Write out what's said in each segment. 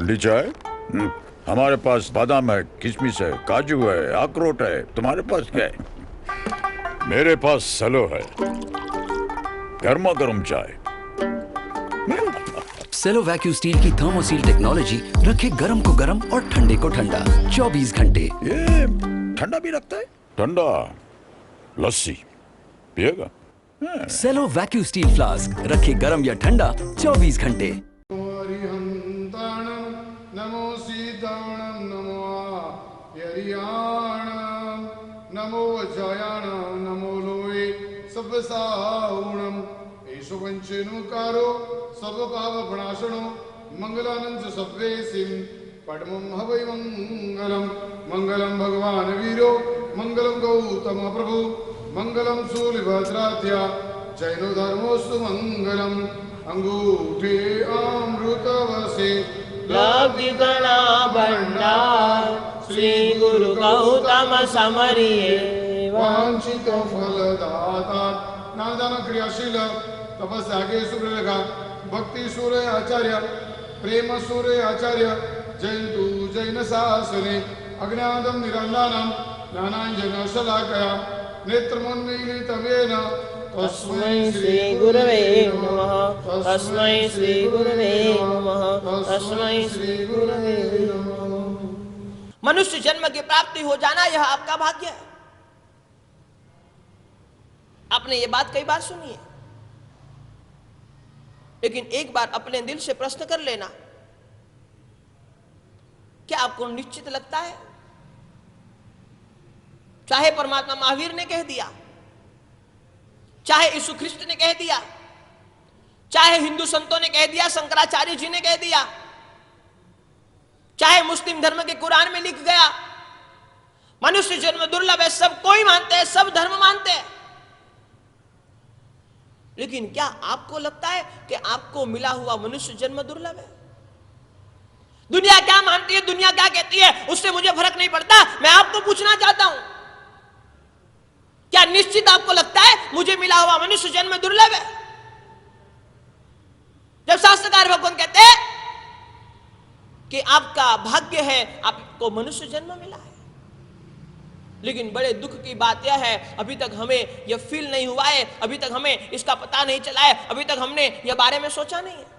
ठंडी चाय? हमारे पास बादाम है, किशमिश है, काजू है, अखरोट है। तुम्हारे पास क्या है? मेरे पास सलो है, गर्मा गर्म चाय। सेलो वैक्यू स्टील की थर्मोसील टेक्नोलॉजी रखे गर्म को गर्म और ठंडे को ठंडा 24 घंटे। ये ठंडा भी रखता है? ठंडा लस्सी पिएगा? सेलो वैक्यू स्टील फ्लास्क रखे गर्म या ठंडा 24 घंटे। नमो सीताणं नमो यरियाणं नमो जयाणं नमो लोये सबसाहुणं एषु पंचेनुकारो सर्वपापप्रणाशनो मंगलानं च सव्वेसिं पद्मं हवै मंगलम मंगलम भगवान वीरो मंगलम गौतम प्रभु मंगलम शूलिभद्राध्या जैनो धर्मोस्तु मंगलम अंगूठे अमृतवसे लब्धिकणा भंडार श्री गुरु गौतम समरिये वांछित फलदाता नादान क्रियाशील तपस्यागे सुप्रलेखा भक्ति सूर्य आचार्य प्रेम सूर्य आचार्य जयंतु जैन शासने अज्ञातम निरंजनम ज्ञानांजन शलाकया नेत्रमोन्मीलितमेन तस्मै श्री गुरवे नमः तस्मै श्री गुरवे नमः तस्मै श्री गुरवे नमः। मनुष्य जन्म की प्राप्ति हो जाना यह आपका भाग्य है। आपने ये बात कई बार सुनी है, लेकिन एक बार अपने दिल से प्रश्न कर लेना, क्या आपको निश्चित लगता है? चाहे परमात्मा महावीर ने कह दिया, चाहे यीशु ख्रिस्त ने कह दिया, चाहे हिंदू संतों ने कह दिया, शंकराचार्य जी ने कह दिया, चाहे मुस्लिम धर्म के कुरान में लिख गया, मनुष्य जन्म दुर्लभ है, सब कोई मानते हैं, सब धर्म मानते हैं। लेकिन क्या आपको लगता है कि आपको मिला हुआ मनुष्य जन्म दुर्लभ है? दुनिया क्या मानती है, दुनिया क्या कहती है, उससे मुझे फर्क नहीं पड़ता। मैं आपको पूछना चाहता हूं, क्या निश्चित आपको लगता है मुझे मिला हुआ मनुष्य जन्म दुर्लभ है? जब शास्त्रकार भगवान कहते हैं कि आपका भाग्य है, आपको मनुष्य जन्म मिला है, लेकिन बड़े दुख की बात यह है, अभी तक हमें यह फील नहीं हुआ है, अभी तक हमें इसका पता नहीं चला है, अभी तक हमने यह बारे में सोचा नहीं है।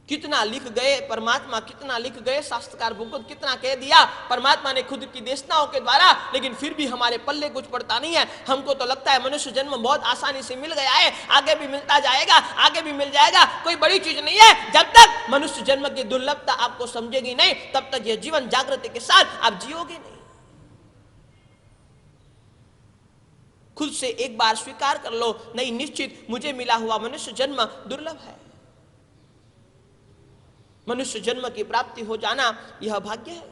कितना लिख गए परमात्मा, कितना लिख गए शास्त्रकार भगवत, कितना कह दिया परमात्मा ने खुद की देशनाओं के द्वारा, लेकिन फिर भी हमारे पल्ले कुछ पड़ता नहीं है। हमको तो लगता है मनुष्य जन्म बहुत आसानी से मिल गया है, आगे भी मिलता जाएगा, आगे भी मिल जाएगा, कोई बड़ी चीज नहीं है। जब तक मनुष्य जन्म की दुर्लभता आपको समझेगी नहीं, तब तक यह जीवन जागृति के साथ आप जियोगे नहीं। खुद से एक बार स्वीकार कर लो, नहीं, निश्चित मुझे मिला हुआ मनुष्य जन्म दुर्लभ है। मनुष्य जन्म की प्राप्ति हो जाना यह भाग्य है।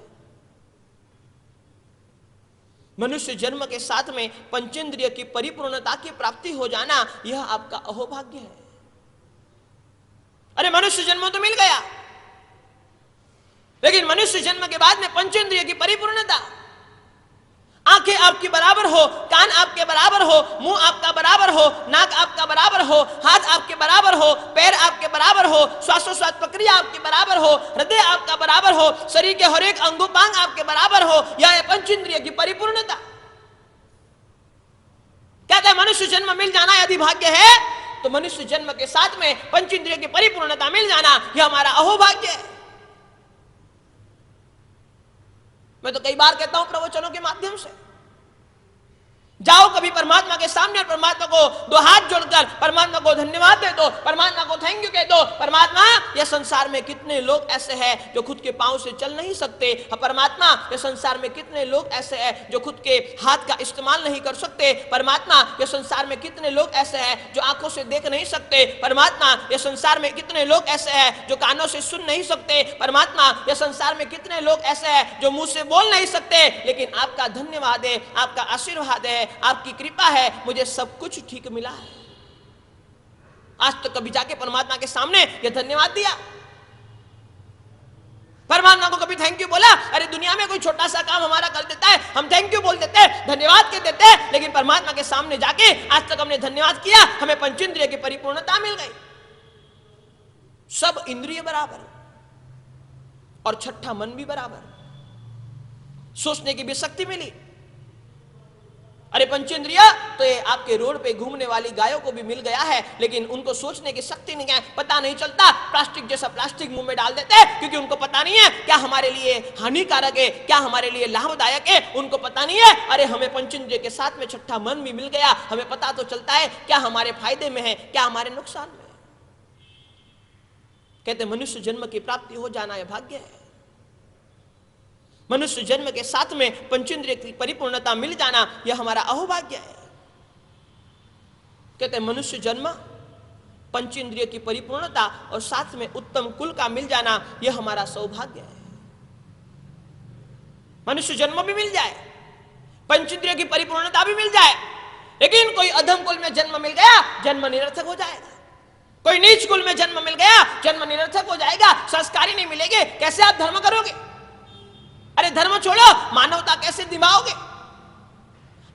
मनुष्य जन्म के साथ में पंचेंद्रिय की परिपूर्णता की प्राप्ति हो जाना यह आपका अहोभाग्य है। अरे मनुष्य जन्म तो मिल गया, लेकिन मनुष्य जन्म के बाद में पंचेंद्रिय की परिपूर्णता, आंखें आपकी बराबर हो, कान आपके बराबर हो, मुंह आपका बराबर हो, नाक आपका बराबर हो, हाथ आपके बराबर हो, पैर आपके बराबर हो, श्वासोश्वास प्रक्रिया आपके बराबर हो, हृदय आपका बराबर हो, शरीर के हर एक अंगोपांग आपके बराबर हो, यह पंचेंद्रिय की परिपूर्णता। कहते हैं मनुष्य जन्म मिल जाना यदि भाग्य है, तो मनुष्य जन्म के साथ में पंचेंद्रिय की परिपूर्णता मिल जाना यह हमारा अहोभाग्य है। मैं तो कई बार कहता हूं प्रवचनों के माध्यम से, जाओ कभी परमात्मा के सामने और परमात्मा को दो हाथ जोड़कर परमात्मा को धन्यवाद दे दो, परमात्मा को थैंक यू कह दो। परमात्मा, यह संसार में कितने लोग ऐसे हैं जो खुद के पांव से चल नहीं सकते। परमात्मा, यह संसार में कितने लोग ऐसे हैं जो खुद के हाथ का इस्तेमाल नहीं कर सकते। परमात्मा, यह संसार में कितने लोग ऐसे हैं जो आंखों से देख नहीं सकते। परमात्मा, यह संसार में कितने लोग ऐसे हैं जो कानों से सुन नहीं सकते। परमात्मा, यह संसार में कितने लोग ऐसे हैं जो मुंह से बोल नहीं सकते। लेकिन आपका धन्यवाद है, आपका आशीर्वाद है, आपकी कृपा है, मुझे सब कुछ ठीक मिला है। आज तो कभी जाके परमात्मा के सामने ये धन्यवाद दिया, परमात्मा को कभी थैंक यू बोला? अरे दुनिया में कोई छोटा सा काम हमारा कर देता है, हम थैंक यू बोल देते हैं, धन्यवाद कह देते हैं, लेकिन परमात्मा के सामने जाके आज तक हमने धन्यवाद किया, हमें पंचेंद्रिय की परिपूर्णता मिल गई। सब इंद्रिय बराबर और छठा मन भी बराबर, सोचने की भी शक्ति मिली। अरे पंचेंद्रिय तो ये आपके रोड पे घूमने वाली गायों को भी मिल गया है, लेकिन उनको सोचने की शक्ति नहीं है, पता नहीं चलता, प्लास्टिक जैसा प्लास्टिक मुंह में डाल देते हैं, क्योंकि उनको पता नहीं है क्या हमारे लिए हानिकारक है, क्या हमारे लिए लाभदायक है, उनको पता नहीं है। अरे हमें पंचेंद्रिय के साथ में छठा मन भी मिल गया, हमें पता तो चलता है क्या हमारे फायदे में है, क्या हमारे नुकसान में है। कहते मनुष्य जन्म की प्राप्ति हो जाना यह भाग्य है। मनुष्य जन्म के साथ में पंचेंद्रिय की परिपूर्णता मिल जाना यह हमारा अहोभाग्य है। कहते मनुष्य जन्म, पंचेंद्रिय की परिपूर्णता और साथ में उत्तम कुल का मिल जाना यह हमारा सौभाग्य है। मनुष्य जन्म भी मिल जाए, पंचेंद्रिय की परिपूर्णता भी मिल जाए, लेकिन कोई अधम कुल में जन्म मिल गया, जन्म निरर्थक हो जाएगा। कोई नीच कुल में जन्म मिल गया, जन्म निरर्थक हो जाएगा, संस्कारी नहीं मिलेंगे, कैसे आप धर्म करोगे? अरे धर्म छोड़ो, मानवता कैसे निभाओगे?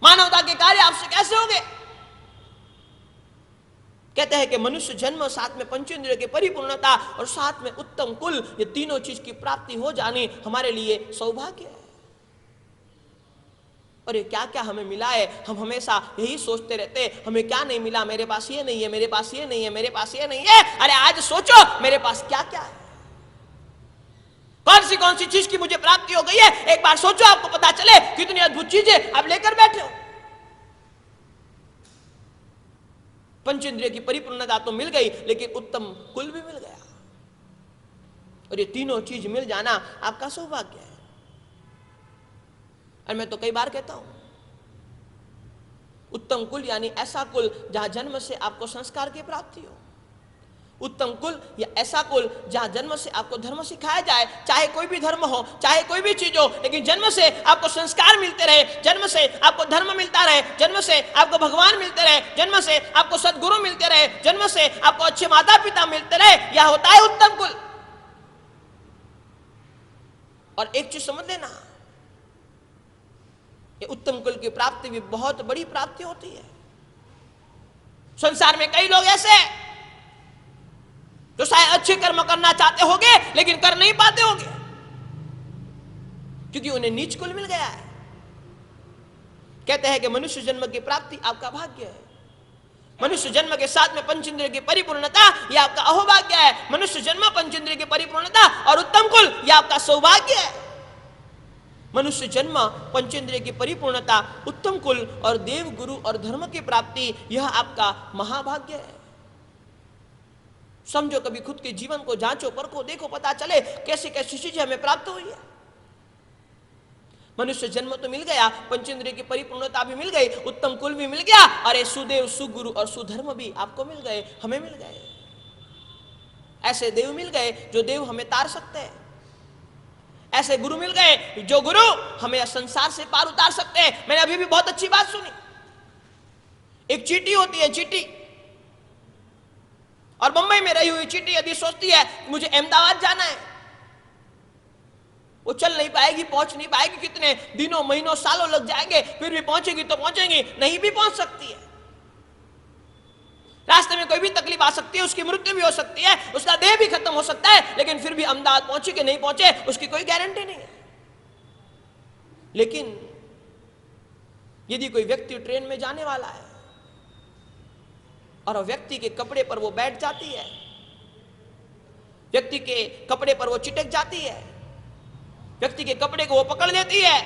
मानवता के कार्य आपसे कैसे होंगे? कहते हैं कि मनुष्य जन्म, साथ में पंचेंद्रिय की परिपूर्णता और साथ में उत्तम कुल, ये तीनों चीज की प्राप्ति हो जानी हमारे लिए सौभाग्य है। और ये क्या क्या हमें मिला है, हम हमेशा यही सोचते रहते हैं, हमें क्या नहीं मिला, मेरे पास ये नहीं है, मेरे पास ये नहीं है, मेरे पास ये नहीं है। अरे आज सोचो मेरे पास क्या क्या है, कौन सी चीज की मुझे प्राप्ति हो गई है, एक बार सोचो, आपको पता चले कितनी अद्भुत चीजें आप लेकर बैठे हो। पंचेंद्रिय की परिपूर्णता तो मिल गई, लेकिन उत्तम कुल भी मिल गया, और ये तीनों चीज मिल जाना आपका सौभाग्य है। और मैं तो कई बार कहता हूं, उत्तम कुल यानी ऐसा कुल जहां जन्म से आपको संस्कार की प्राप्ति हो। उत्तम कुल या ऐसा कुल जहां जन्म से आपको धर्म सिखाया जाए, चाहे कोई भी धर्म हो, चाहे कोई भी चीज हो, लेकिन जन्म से आपको संस्कार मिलते रहे, जन्म से आपको धर्म मिलता रहे, जन्म से आपको भगवान मिलते रहे, जन्म से आपको सद्गुरु मिलते रहे, जन्म से आपको अच्छे माता पिता मिलते रहे, यह होता है उत्तम कुल। और एक चीज समझ लेना, ये उत्तम कुल की प्राप्ति भी बहुत बड़ी प्राप्ति होती है। संसार में कई लोग ऐसे हैं जो शायद अच्छे कर्म करना चाहते होंगे, लेकिन कर नहीं पाते होंगे, क्योंकि उन्हें नीच कुल मिल गया है। कहते हैं कि मनुष्य जन्म की प्राप्ति आपका भाग्य है। मनुष्य जन्म के साथ में पंचेंद्रिय की परिपूर्णता यह आपका अहोभाग्य है। मनुष्य जन्म, पंचेंद्रिय की परिपूर्णता और उत्तम कुल यह आपका सौभाग्य है। मनुष्य जन्म, पंचेंद्रिय की परिपूर्णता, उत्तम कुल और देव गुरु और धर्म की प्राप्ति यह आपका महाभाग्य है। समझो, कभी खुद के जीवन को जांचो, परखो, देखो, पता चले कैसी कैसी चीजें हमें प्राप्त हुई है। मनुष्य जन्म तो मिल गया, पंचेंद्रिय की परिपूर्णता भी मिल गई, उत्तम कुल भी मिल गया, अरे सुदेव, सुगुरु और सुधर्म भी आपको मिल गए, हमें मिल गए। ऐसे देव मिल गए जो देव हमें तार सकते हैं, ऐसे गुरु मिल गए जो गुरु हमें संसार से पार उतार सकते हैं। मैंने अभी भी बहुत अच्छी बात सुनी, एक चींटी होती है, चींटी, और मुंबई में रही हुई चींटी यदि सोचती है मुझे अहमदाबाद जाना है, वो चल नहीं पाएगी, पहुंच नहीं पाएगी, कितने दिनों, महीनों, सालों लग जाएंगे, फिर भी पहुंचेगी तो पहुंचेगी, नहीं भी पहुंच सकती है। रास्ते में कोई भी तकलीफ आ सकती है, उसकी मृत्यु भी हो सकती है, उसका देह भी खत्म हो सकता है, लेकिन फिर भी अहमदाबाद पहुंचे कि नहीं पहुंचे उसकी कोई गारंटी नहीं है। लेकिन यदि कोई व्यक्ति ट्रेन में जाने वाला है और व्यक्ति के कपड़े पर वो बैठ जाती है, व्यक्ति के कपड़े पर वो चिटक जाती है, व्यक्ति के कपड़े को वो पकड़ लेती है,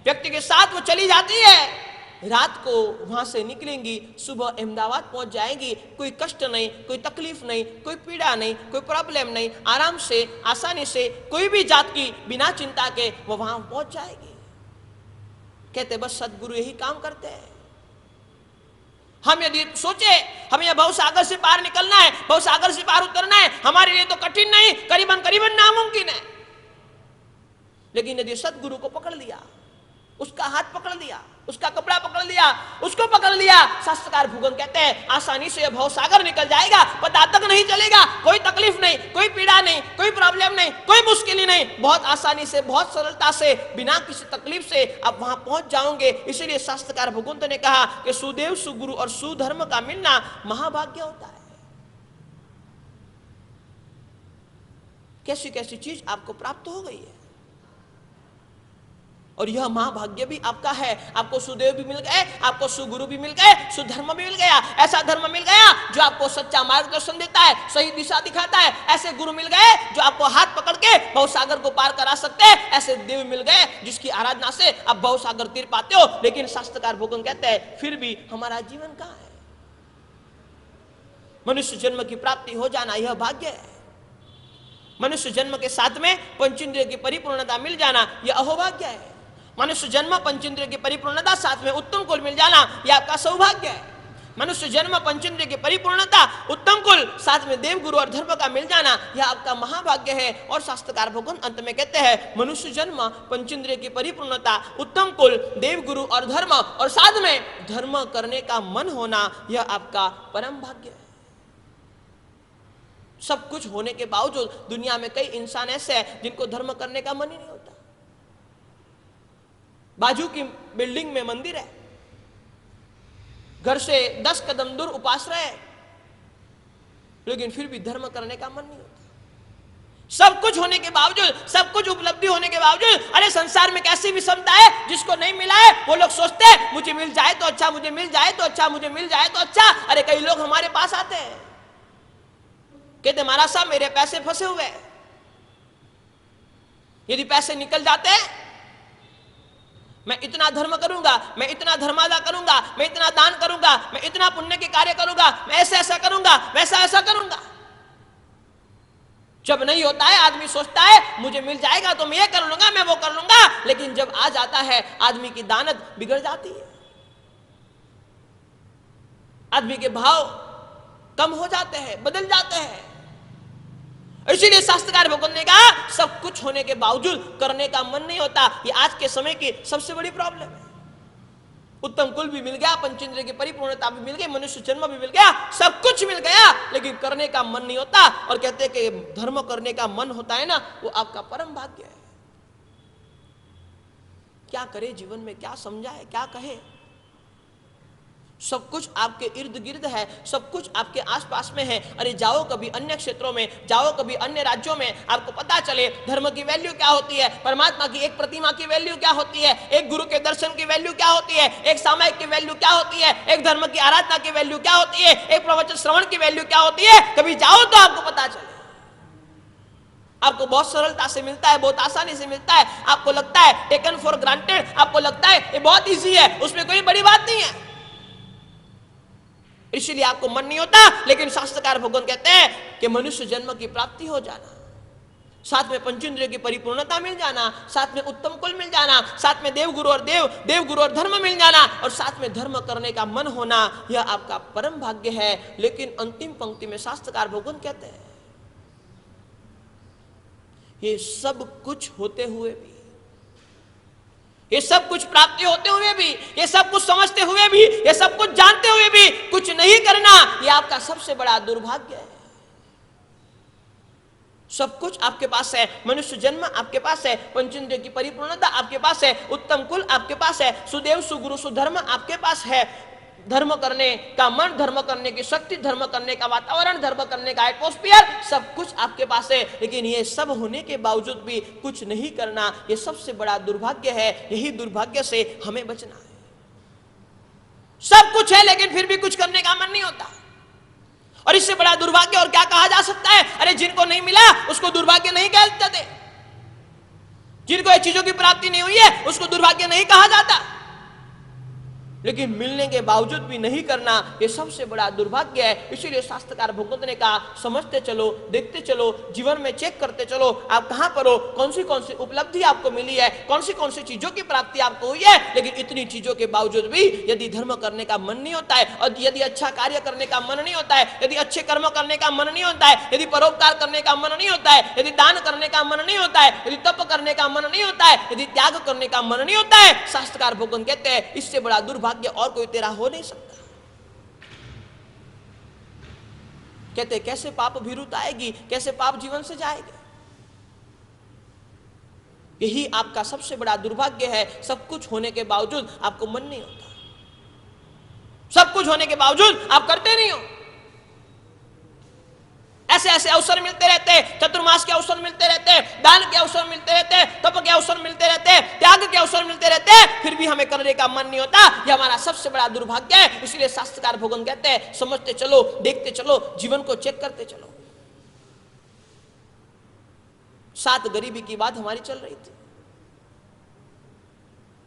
व्यक्ति के साथ वो चली जाती है, रात को वहां से निकलेंगी, सुबह अहमदाबाद पहुंच जाएंगी, कोई कष्ट नहीं, कोई तकलीफ नहीं, कोई पीड़ा नहीं, कोई प्रॉब्लम नहीं, आराम से, आसानी से, कोई भी जात की बिना चिंता के वो वहां पहुंच जाएगी। कहते बस सदगुरु यही काम करते हैं। हम यदि सोचे हमें यह भवसागर से पार निकलना है, भवसागर से पार उतरना है, हमारे लिए तो कठिन नहीं, करीबन करीबन नामुमकिन है, लेकिन यदि सदगुरु को पकड़ लिया, उसका हाथ पकड़ लिया, उसका कपड़ा पकड़ लिया, उसको पकड़ लिया, शास्त्रकार भूगन कहते हैं आसानी से यह भवसागर निकल जाएगा, पता तक नहीं चलेगा, कोई तकलीफ नहीं, कोई पीड़ा नहीं, कोई प्रॉब्लम नहीं, कोई मुश्किल नहीं, बहुत आसानी से, बहुत सरलता से, बिना किसी तकलीफ से आप वहां पहुंच जाओगे। इसीलिए शास्त्रकार भूगुंत ने कहा कि सुदेव, सुगुरु और सुधर्म का मिलना महाभाग्य होता है। कैसी कैसी चीज आपको प्राप्त हो गई है, और यह महाभाग्य भी आपका है। आपको सुदेव भी मिल गए, आपको सुगुरु भी मिल गए, सुधर्म भी मिल गया। ऐसा धर्म मिल गया जो आपको सच्चा मार्गदर्शन देता है, सही दिशा दिखाता है। ऐसे गुरु मिल गए जो आपको हाथ पकड़ के भवसागर को पार करा सकते हैं। ऐसे देव मिल गए जिसकी आराधना से आप भवसागर तीर पाते हो। लेकिन शास्त्रकार भगवान कहते हैं फिर भी हमारा जीवन कहां है? मनुष्य जन्म की प्राप्ति हो जाना यह भाग्य है। मनुष्य जन्म के साथ में पंचेंद्रिय की परिपूर्णता मिल जाना यह अहोभाग्य है। मनुष्य जन्म पंचेंद्रिय की परिपूर्णता साथ में उत्तम कुल मिल जाना यह आपका सौभाग्य है। मनुष्य जन्म पंचेंद्रिय की परिपूर्णता, उत्तम कुल, साथ में देव गुरु और धर्म का मिल जाना यह आपका महाभाग्य है। और शास्त्रकार भगवान अंत में कहते हैं मनुष्य जन्म पंचेंद्रिय की परिपूर्णता, उत्तम कुल, देव गुरु और धर्म, और साथ में धर्म करने का मन होना यह आपका परम भाग्य है। सब कुछ होने के बावजूद दुनिया में कई इंसान ऐसे हैं जिनको धर्म करने का मन ही नहीं होता। बाजू की बिल्डिंग में मंदिर है, घर से 10 कदम दूर उपाश्रय है, लेकिन फिर भी धर्म करने का मन नहीं होता। सब कुछ होने के बावजूद, सब कुछ उपलब्धि होने के बावजूद, अरे संसार में कैसी विषमता है जिसको नहीं मिला है वो लोग सोचते हैं मुझे मिल जाए तो अच्छा, मुझे मिल जाए तो अच्छा, मुझे मिल जाए तो अच्छा। अरे कई लोग हमारे पास आते हैं, कहते महाराज साहब मेरे पैसे फंसे हुए हैं, यदि पैसे निकल जाते हैं मैं इतना धर्म करूंगा, मैं इतना धर्मादा करूंगा, मैं इतना दान करूंगा, मैं इतना पुण्य के कार्य करूंगा, मैं ऐसा ऐसा करूंगा, वैसा ऐसा करूंगा। जब नहीं होता है आदमी सोचता है मुझे मिल जाएगा तो मैं ये कर लूंगा, मैं वो कर लूंगा। लेकिन जब आ जाता है आदमी की दानत बिगड़ जाती है, आदमी के भाव कम हो जाते हैं, बदल जाते हैं। इसीलिए शास्त्रकार भगवान ने कहा सब कुछ होने के बावजूद करने का मन नहीं होता। ये आज के समय की सबसे बड़ी प्रॉब्लम है। उत्तम कुल भी मिल गया, पंचेंद्रिय की परिपूर्णता भी मिल गई, मनुष्य जन्म भी मिल गया, सब कुछ मिल गया, लेकिन करने का मन नहीं होता। और कहते हैं कि धर्म करने का मन होता है ना, वो आपका परम भाग्य है। क्या करे जीवन में, क्या समझाए, क्या कहे? सब कुछ आपके इर्द गिर्द है, सब कुछ आपके आसपास में है। अरे जाओ कभी अन्य क्षेत्रों में, जाओ कभी अन्य राज्यों में, आपको पता चले धर्म की वैल्यू क्या होती है, परमात्मा की एक प्रतिमा की वैल्यू क्या होती है, एक गुरु के दर्शन की वैल्यू क्या होती है, एक सामायिक की वैल्यू क्या होती है, एक धर्म की आराधना की वैल्यू क्या होती है, एक प्रवचन श्रवण की वैल्यू क्या होती है। कभी जाओ तो आपको पता चले। आपको बहुत सरलता से मिलता है, बहुत आसानी से मिलता है। आपको लगता है टेकन फॉर ग्रांटेड, आपको लगता है ये बहुत ईजी है, उसमें कोई बड़ी बात नहीं है, इसलिए आपको मन नहीं होता। लेकिन शास्त्रकार भगवान कहते हैं कि मनुष्य जन्म की प्राप्ति हो जाना, साथ में पंचेंद्रिय की परिपूर्णता मिल जाना, साथ में उत्तम कुल मिल जाना, साथ में देव गुरु और धर्म मिल जाना, और साथ में धर्म करने का मन होना, यह आपका परम भाग्य है। लेकिन अंतिम पंक्ति में शास्त्रकार भगवान कहते हैं ये सब कुछ होते हुए भी, ये सब कुछ प्राप्ति होते हुए भी, ये सब कुछ समझते हुए भी, ये सब कुछ जानते हुए भी कुछ नहीं करना, ये आपका सबसे बड़ा दुर्भाग्य है। सब कुछ आपके पास है, मनुष्य जन्म आपके पास है, पंचेंद्रिय की परिपूर्णता आपके पास है, उत्तम कुल आपके पास है, सुदेव सुगुरु सुधर्म आपके पास है, धर्म करने का मन, धर्म करने की शक्ति, धर्म करने का वातावरण, धर्म करने का एटमॉस्फेयर, सब कुछ आपके पास है। लेकिन ये सब होने के बावजूद भी कुछ नहीं करना, ये सबसे बड़ा दुर्भाग्य है। यही दुर्भाग्य से हमें बचना है। सब कुछ है लेकिन फिर भी कुछ करने का मन नहीं होता, और इससे बड़ा दुर्भाग्य और क्या कहा जा सकता है? अरे जिनको नहीं मिला उसको दुर्भाग्य नहीं कहते, जिनको ये चीजों की प्राप्ति नहीं हुई है उसको दुर्भाग्य नहीं कहा जाता। लेकिन मिलने के बावजूद भी नहीं करना, यह सबसे बड़ा दुर्भाग्य है। इसीलिए शास्त्रकार भगवंत ने कहा समझते चलो, देखते चलो, जीवन में चेक करते चलो आप कहां पर हो, कौन सी उपलब्धि आपको मिली है, कौन सी चीजों की प्राप्ति आपको हुई है। लेकिन इतनी चीजों के बावजूद भी यदि धर्म करने का मन नहीं होता है, और यदि अच्छा कार्य करने का मन नहीं होता है, यदि अच्छे कर्म करने का मन नहीं होता है, यदि परोपकार करने का मन नहीं होता है, यदि दान करने का मन नहीं होता है, यदि तप करने का मन नहीं होता है, यदि त्याग करने का मन नहीं होता है, शास्त्रकार भगवान कहते हैं इससे बड़ा दुर्भाग्य और कोई तेरा हो नहीं सकता। कहते कैसे पाप भीरुत आएगी, कैसे पाप जीवन से जाएगा। यही आपका सबसे बड़ा दुर्भाग्य है। सब कुछ होने के बावजूद आपको मन नहीं होता, सब कुछ होने के बावजूद आप करते नहीं हो। ऐसे ऐसे अवसर मिलते रहते, चतुर्मास के अवसर मिलते रहते, दान के अवसर मिलते रहते, तप के अवसर मिलते रहते, त्याग के अवसर मिलते रहते, फिर भी हमें करने का मन नहीं होता। यह हमारा सबसे बड़ा दुर्भाग्य है। इसलिए शास्त्रकार भगवान कहते हैं, समझते चलो, देखते चलो, जीवन को चेक करते चलो। 7 गरीबी की बात हमारी चल रही थी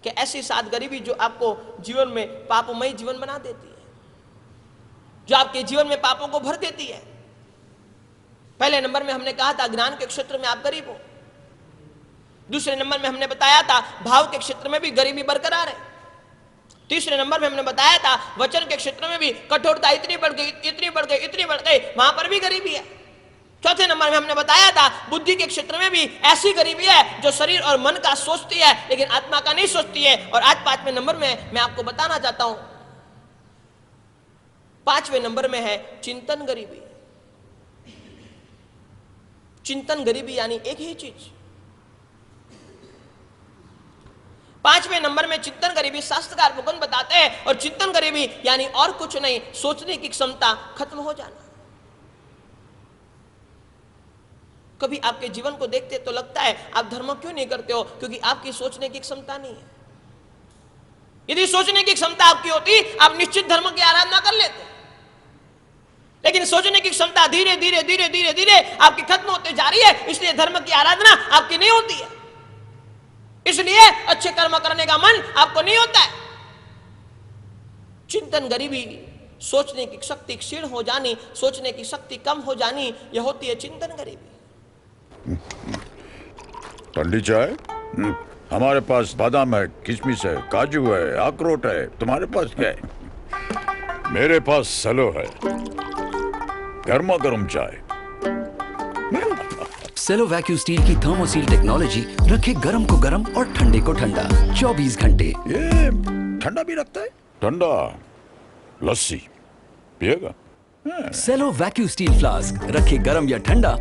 कि ऐसी 7 गरीबी जो आपको जीवन में पापमय जीवन बना देती है, जो आपके जीवन में पापों को भर देती है। पहले नंबर में हमने कहा था ज्ञान के क्षेत्र में आप गरीब हो। दूसरे नंबर में हमने बताया था भाव के क्षेत्र में भी गरीबी बरकरार है। तीसरे नंबर में हमने बताया था वचन के क्षेत्र में भी कठोरता इतनी बढ़ गई, इतनी बढ़ गई, इतनी बढ़ गई, वहां पर भी गरीबी है। चौथे नंबर में हमने बताया था बुद्धि के क्षेत्र में भी ऐसी गरीबी है जो शरीर और मन का सोचती है लेकिन आत्मा का नहीं सोचती है। और आज 5वें नंबर में मैं आपको बताना चाहता हूं, 5वें नंबर में है चिंतन गरीबी। चिंतन गरीबी यानी एक ही चीज। 5वें नंबर में चिंतन गरीबी शास्त्रकार भगवान बताते हैं, और चिंतन गरीबी यानी और कुछ नहीं, सोचने की क्षमता खत्म हो जाना। कभी आपके जीवन को देखते तो लगता है आप धर्म क्यों नहीं करते हो, क्योंकि आपकी सोचने की क्षमता नहीं है। यदि सोचने की क्षमता आपकी होती आप निश्चित धर्म की आराधना कर लेते, लेकिन सोचने की क्षमता धीरे धीरे धीरे धीरे धीरे आपकी खत्म होते जा रही है, इसलिए धर्म की आराधना आपकी नहीं होती है, इसलिए अच्छे कर्म करने का मन आपको नहीं होता है। चिंतन गरीबी, सोचने की शक्ति क्षीण हो जानी, सोचने की शक्ति कम हो जानी, यह होती है चिंतन गरीबी। ठंडी चाय? हमारे पास बादाम है, किशमिश है, काजू है, अखरोट है। तुम्हारे पास क्या है? मेरे पास सलो है, गर्मा गर्म चाय। सेलो वैक्यूम स्टील की थर्मोसील टेक्नोलॉजी रखे गर्म को गर्म और ठंडे को ठंडा 24 घंटे। ये ठंडा भी रखता है? ठंडा लस्सी पिएगा? सेलो वैक्यूम स्टील फ्लास्क रखे गर्म या ठंडा